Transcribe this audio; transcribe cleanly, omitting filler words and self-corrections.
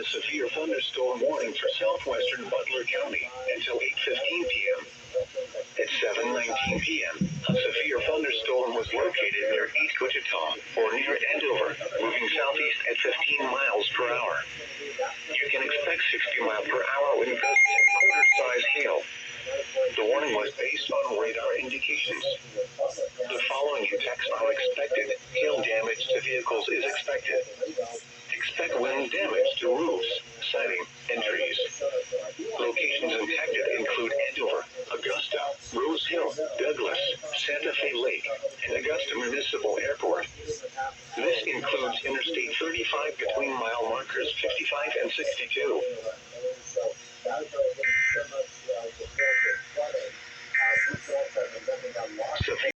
severe thunderstorm warning for southwestern Butler County until 8:15 p.m. At 7:19 p.m., a severe thunderstorm was located near East Wichita, or near Andover, moving southeast at 15 miles per hour. You can expect 60 miles per hour wind gusts and quarter-size hail. The warning was based on radar indications. The following impacts are expected. Hail damage to vehicles is expected. Expect wind damage to roofs, siding, and trees. Locations impacted include Andover, Augusta, Rose Hill, Douglas, Santa Fe Lake, and Augusta Municipal Airport. This includes Interstate 35 between mile markers 55 and 62.